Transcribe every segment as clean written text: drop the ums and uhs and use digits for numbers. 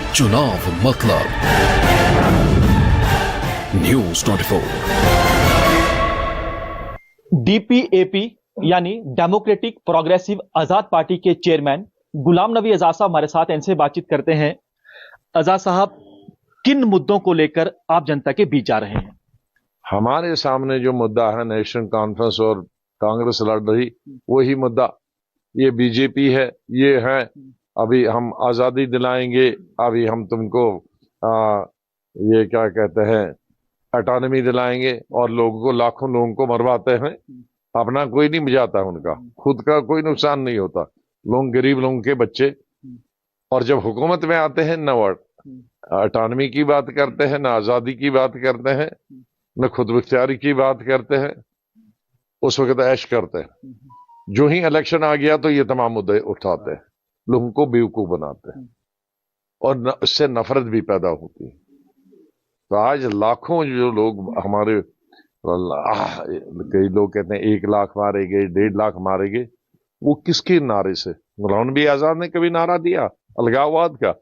चुनाव मतलब news 24। DPAP यानी डेमोक्रेटिक प्रोग्रेसिव आजाद पार्टी के चेयरमैन गुलाम नबी आजाद साहब हमारे साथ, इनसे बातचीत करते हैं। आजाद साहब, किन मुद्दों को लेकर आप जनता के बीच आ रहे हैं? हमारे सामने जो मुद्दा है, नेशनल कॉन्फ्रेंस और कांग्रेस लड़ रही, वही मुद्दा। ये बीजेपी है, ये है अभी हम आजादी दिलाएंगे, अभी हम तुमको ये क्या कहते हैं, ऑटोनॉमी दिलाएंगे, और लोगों को, लाखों लोगों को मरवाते हैं। अपना कोई नहीं बुझाता, उनका खुद का कोई नुकसान नहीं होता। लोग, गरीब लोगों के बच्चे, और जब हुकूमत में आते हैं न ऑटोनॉमी की बात करते हैं, न आजादी की बात करते हैं, न खुद मुख्तियारी की बात करते हैं। उस वक्त ऐश करते हैं। जो ही इलेक्शन आ गया तो ये तमाम मुद्दे उठाते हैं, लोगों को बेवकूफ बनाते हैं, और इससे नफरत भी पैदा होती है। तो आज लाखों जो लोग हमारे, कई लोग कहते हैं 1 लाख मारे गए, 1.5 लाख मारे गए, वो किसके नारे से? गुलाम नबी आजाद ने कभी नारा दिया अलगाववाद का?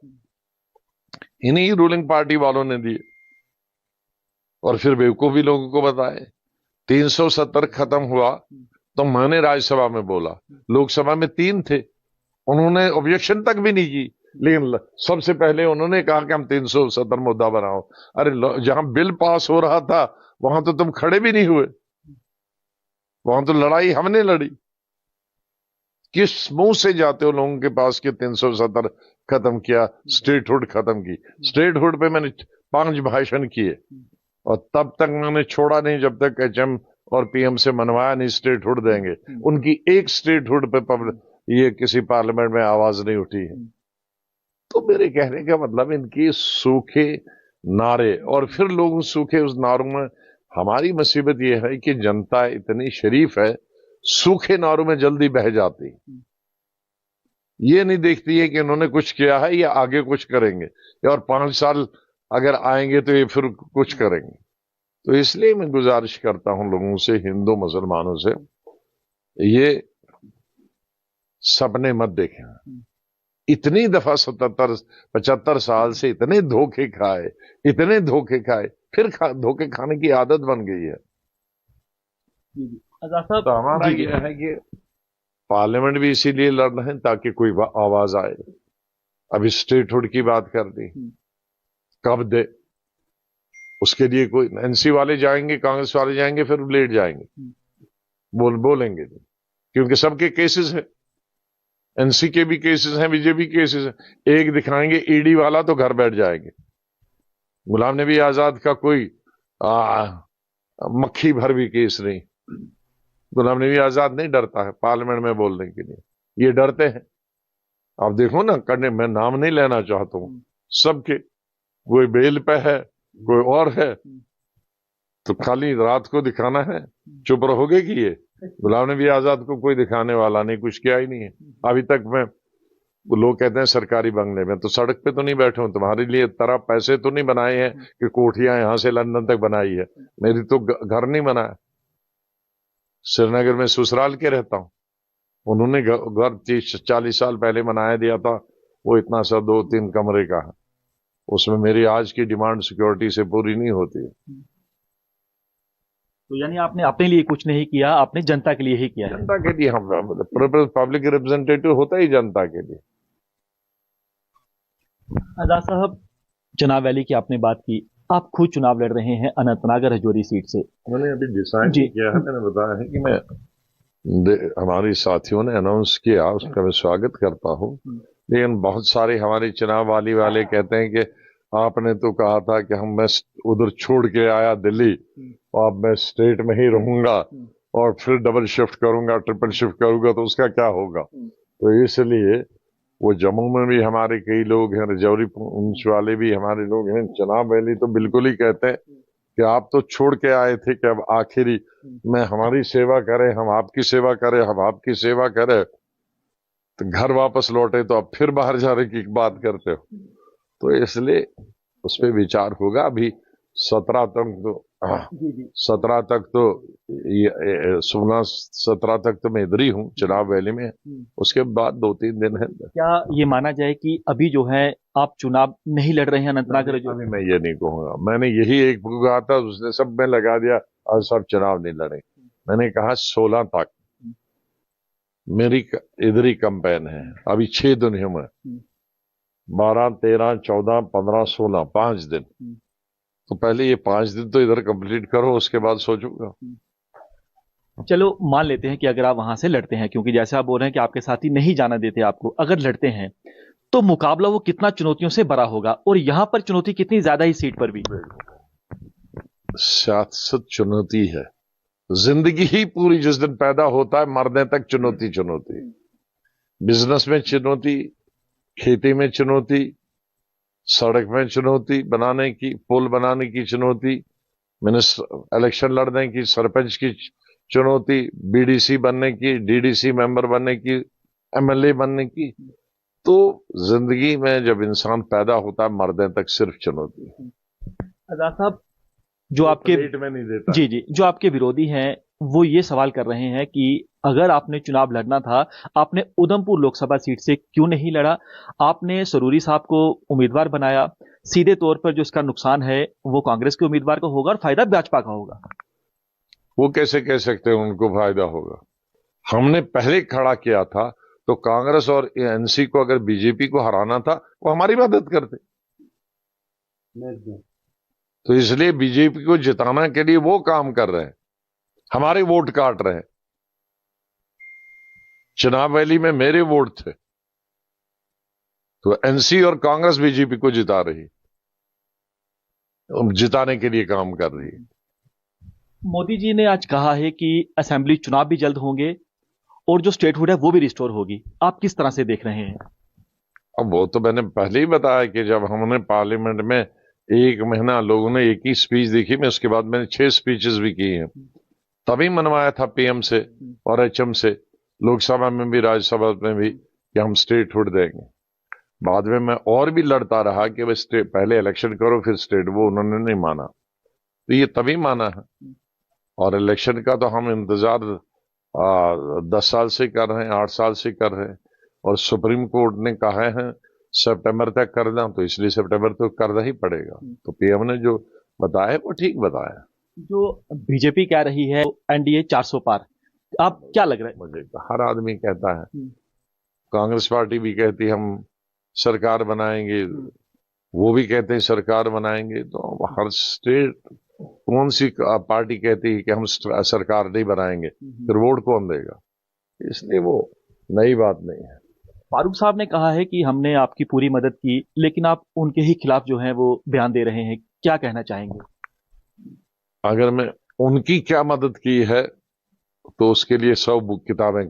इन्हीं रूलिंग पार्टी वालों ने दिए, और फिर बेवकूफी लोगों को बताए। 370 खत्म हुआ तो मैंने राज्यसभा में बोला, लोकसभा में 3 थे, उन्होंने ऑब्जेक्शन तक भी नहीं की, लेकिन सबसे पहले उन्होंने कहा कि हम 370 मुद्दा बनाओ। अरे जहां बिल पास हो रहा था वहां तो तुम खड़े भी नहीं हुए, वहां तो लड़ाई हमने लड़ी। किस मुंह से जाते हो लोगों के पास कि 370 खत्म किया, स्टेटहुड खत्म की? स्टेटहुड पे मैंने 5 भाषण किए, और तब तक मैंने छोड़ा नहीं जब तक एचएम और पीएम से मनवाया नहीं स्टेटहुड देंगे। उनकी एक स्टेटहुड पे ये किसी पार्लियामेंट में आवाज नहीं उठी है। तो मेरे कहने का मतलब, इनकी सूखे नारे, और फिर लोग सूखे उस नारों में। हमारी मुसीबत यह है कि जनता इतनी शरीफ है, सूखे नारों में जल्दी बह जाती, ये नहीं देखती है कि इन्होंने कुछ किया है या आगे कुछ करेंगे, और 5 साल अगर आएंगे तो ये फिर कुछ करेंगे। तो इसलिए मैं गुजारिश करता हूं लोगों से, हिंदू मुसलमानों से, ये सपने मत देखें। इतनी दफा 75 साल से इतने धोखे खाए, इतने धोखे खाए, फिर धोखे खाने की आदत बन गई है। तो हमारा यह है कि पार्लियामेंट भी इसीलिए लड़ रहे हैं ताकि कोई आवाज आए। अभी स्टेटहुड की बात कर दी, कब दे? उसके लिए कोई एनसी वाले जाएंगे, कांग्रेस वाले जाएंगे, फिर लेट जाएंगे, बोलेंगे, क्योंकि सबके केसेस हैं, एनसी के भी केसेस हैं, बीजेपी केसेस हैं। एक दिखाएंगे ईडी वाला तो घर बैठ जाएंगे। गुलाम नबी आजाद का कोई मक्खी भर भी केस नहीं। गुलाम नबी आजाद नहीं डरता है पार्लियामेंट में बोलने के लिए, ये डरते हैं। आप देखो ना, करने, मैं नाम नहीं लेना चाहता हूं, सबके, कोई बेल पे है, कोई और है, तो खाली रात को दिखाना है। चुप रहोगे कि ये गुलाम नबी आजाद को कोई दिखाने वाला नहीं, कुछ किया ही नहीं है अभी तक। मैं, लोग कहते हैं सरकारी बंगले में, तो सड़क पे तो नहीं बैठे हूं, तुम्हारे लिए तरह पैसे तो नहीं बनाए हैं कि कोठियां यहां से लंदन तक बनाई है। मेरी तो घर नहीं बनाया, श्रीनगर में ससुराल के रहता हूं। उन्होंने घर 30-40 साल पहले बनाया दिया था, वो इतना सा 2-3 कमरे का है, उसमें मेरी आज की डिमांड सिक्योरिटी से पूरी नहीं होती है। तो यानी आपने अपने लिए कुछ नहीं किया, आपने जनता के लिए ही किया? जनता के लिए हम पब्लिक रिप्रेजेंटेटिव होता ही जनता के लिए। आजाद साहब, चुनाव रैली की आपने बात की, आप खुद चुनाव लड़ रहे हैं अनंतनाग राजौरी सीट से। मैंने अभी डिसाइड किया है, मैंने बताया है कि मैं, हमारी साथियों ने अनाउंस किया, उसका मैं स्वागत करता हूं। लेकिन बहुत सारे हमारे चुनाव वाले कहते हैं कि आपने तो कहा था कि मैं उधर छोड़ के आया दिल्ली, और अब मैं स्टेट में ही रहूंगा, और फिर डबल शिफ्ट करूंगा, ट्रिपल शिफ्ट करूंगा, तो उसका क्या होगा? तो इसलिए वो जम्मू में भी हमारे कई लोग हैं, राजौरी वाले भी हमारे लोग हैं, चुनाव रैली तो बिल्कुल ही कहते हैं कि आप तो छोड़ के आए थे कि अब आखिरी में हमारी सेवा करें, हम आपकी सेवा करें, हम आपकी सेवा करें, तो घर वापस लौटे तो अब फिर बाहर जाने की बात करते हो। तो इसलिए उस पर विचार होगा। अभी 17 तक तो जी जी 17 तक तो 16-17 तक तो मैं इधर ही हूँ चुनाव वैली में। उसके बाद 2-3 दिन है। क्या ये माना जाए कि अभी जो है आप चुनाव नहीं लड़ रहे हैं अनंतनाग जो? अभी मैं ये नहीं कहूंगा, मैंने यही एक कहा था, उसने सब में लगा दिया और सब चुनाव नहीं लड़े। मैंने कहा 16 तक मेरी इधर ही कैंपेन है। अभी 6 दिन है, 12, 13, 14, 15, 16 5 दिन। तो पहले ये 5 दिन तो इधर कंप्लीट करो, उसके बाद सोचूंगा। चलो मान लेते हैं कि अगर आप वहां से लड़ते हैं, क्योंकि जैसे आप बोल रहे हैं कि आपके साथी नहीं जाना देते आपको, अगर लड़ते हैं तो मुकाबला वो कितना चुनौतियों से भरा होगा, और यहां पर चुनौती कितनी ज्यादा ही सीट पर भी? सियासत चुनौती है, जिंदगी ही पूरी जिस दिन पैदा होता है मरने तक चुनौती चुनौती। बिजनेस में चुनौती, खेती में चुनौती, सड़क में चुनौती बनाने की, पुल बनाने की चुनौती, मिनिस्टर इलेक्शन लड़ने की, सरपंच की चुनौती, बीडीसी बनने की, डीडीसी मेंबर बनने की, एमएलए बनने की। तो जिंदगी में जब इंसान पैदा होता है मरने तक सिर्फ चुनौती है। आजाद साहब, जो आपके में नहीं देता। जी जी, जो आपके विरोधी हैं वो ये सवाल कर रहे हैं कि अगर आपने चुनाव लड़ना था, आपने उधमपुर लोकसभा सीट से क्यों नहीं लड़ा? आपने सरूरी साहब को उम्मीदवार बनाया, सीधे तौर पर जो इसका नुकसान है वो कांग्रेस के उम्मीदवार को होगा और फायदा भाजपा का होगा। वो कैसे कह सकते हैं उनको फायदा होगा? हमने पहले खड़ा किया था तो कांग्रेस और एनसी को अगर बीजेपी को हराना था वो हमारी मदद करते। तो इसलिए बीजेपी को जिताने के लिए वो काम कर रहे हैं, हमारे वोट काट रहे हैं। चुनाव वैली में मेरे वोट थे, तो एनसी और कांग्रेस बीजेपी को जिता रही, जिताने के लिए काम कर रही है। मोदी जी ने आज कहा है कि असेंबली चुनाव भी जल्द होंगे और जो स्टेटहुड है वो भी रिस्टोर होगी। आप किस तरह से देख रहे हैं? अब वो तो मैंने पहले ही बताया कि जब हमने पार्लियामेंट में 1 महीना लोगों ने एक ही स्पीच देखी, मैं उसके बाद मैंने 6 स्पीचेस भी की हैं। तभी मनवाया था पीएम से और एचएम से, लोकसभा में भी राज्यसभा में भी, कि हम स्टेटहुड देंगे। बाद में मैं और भी लड़ता रहा कि भाई पहले इलेक्शन करो फिर स्टेट, वो उन्होंने नहीं माना। तो ये तभी माना है। और इलेक्शन का तो हम इंतजार 10 साल से कर रहे हैं, 8 साल से कर रहे हैं, और सुप्रीम कोर्ट ने कहा है सितंबर तक करना, तो इसलिए सितंबर तो करना ही पड़ेगा। तो पीएम ने जो बताया वो ठीक बताया। जो बीजेपी कह रही है एनडीए 400 पार, आप क्या लग रहा है? मुझे हर आदमी कहता है, कांग्रेस पार्टी भी कहती हम सरकार बनाएंगे, वो भी कहते हैं सरकार बनाएंगे। तो हर स्टेट कौन सी पार्टी कहती है कि हम सरकार नहीं बनाएंगे, फिर वोट कौन देगा? इसलिए वो नई बात नहीं है। फारूक साहब ने कहा है कि हमने आपकी पूरी मदद की, लेकिन आप उनके ही खिलाफ जो है वो बयान दे रहे हैं, क्या कहना चाहेंगे? अगर मैं उनकी क्या मदद की है तो उसके लिए 100 बुक किताबें,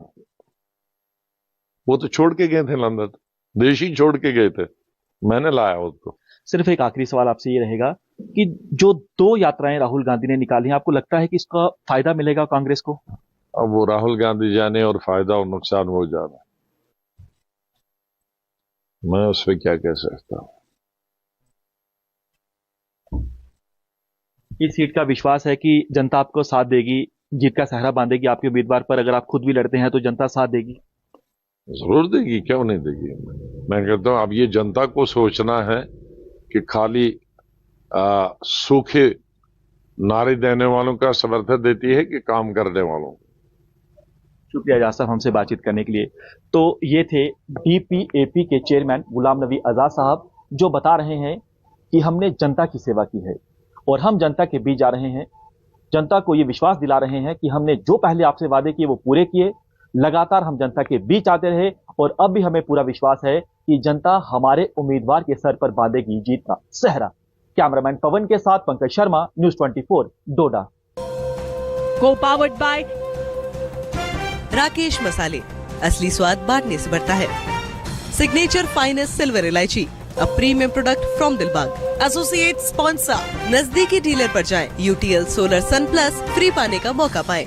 वो तो छोड़ के गए थे लंदन, देश ही छोड़ के गए थे, मैंने लाया उसको। सिर्फ एक आखिरी सवाल आपसे ये रहेगा कि जो 2 यात्राएं राहुल गांधी ने निकाली हैं, आपको लगता है कि इसका फायदा मिलेगा कांग्रेस को? अब वो राहुल गांधी जाने और फायदा और नुकसान हो जाना, मैं उस पर क्या कह सकता हूं। इस सीट का विश्वास है कि जनता आपको साथ देगी, जीत का सहरा बांधेगी आपके उम्मीदवार पर? अगर आप खुद भी लड़ते हैं तो जनता साथ देगी? जरूर देगी, क्यों नहीं देगी। मैं कहता हूं अब ये जनता को सोचना है कि खाली सूखे नारे देने वालों का समर्थन देती है कि काम करने वालों। शुक्रिया आजाद साहब हमसे बातचीत करने के लिए। तो ये थे डीपीएपी के चेयरमैन गुलाम नबी आजाद साहब, जो बता रहे हैं कि हमने जनता की सेवा की है और हम जनता के बीच जा रहे हैं। जनता को ये विश्वास दिला रहे हैं कि हमने जो पहले आपसे वादे किए वो पूरे किए, लगातार हम जनता के बीच आते रहे, और अब भी हमें पूरा विश्वास है कि जनता हमारे उम्मीदवार के सर पर बांधेगी जीत का सहरा। कैमरामैन पवन के साथ पंकज शर्मा, न्यूज़ 24 डोडा। को पावर्ड बाय राकेश मसाले, असली स्वाद बांटने से बढ़ता है। सिग्नेचर फाइनेस्ट सिल्वर इलायची, a premium product from Dilbagh. Associate sponsor, नजदीकी डीलर पर जाएं, UTL solar sun plus free पाने का मौका पाएं।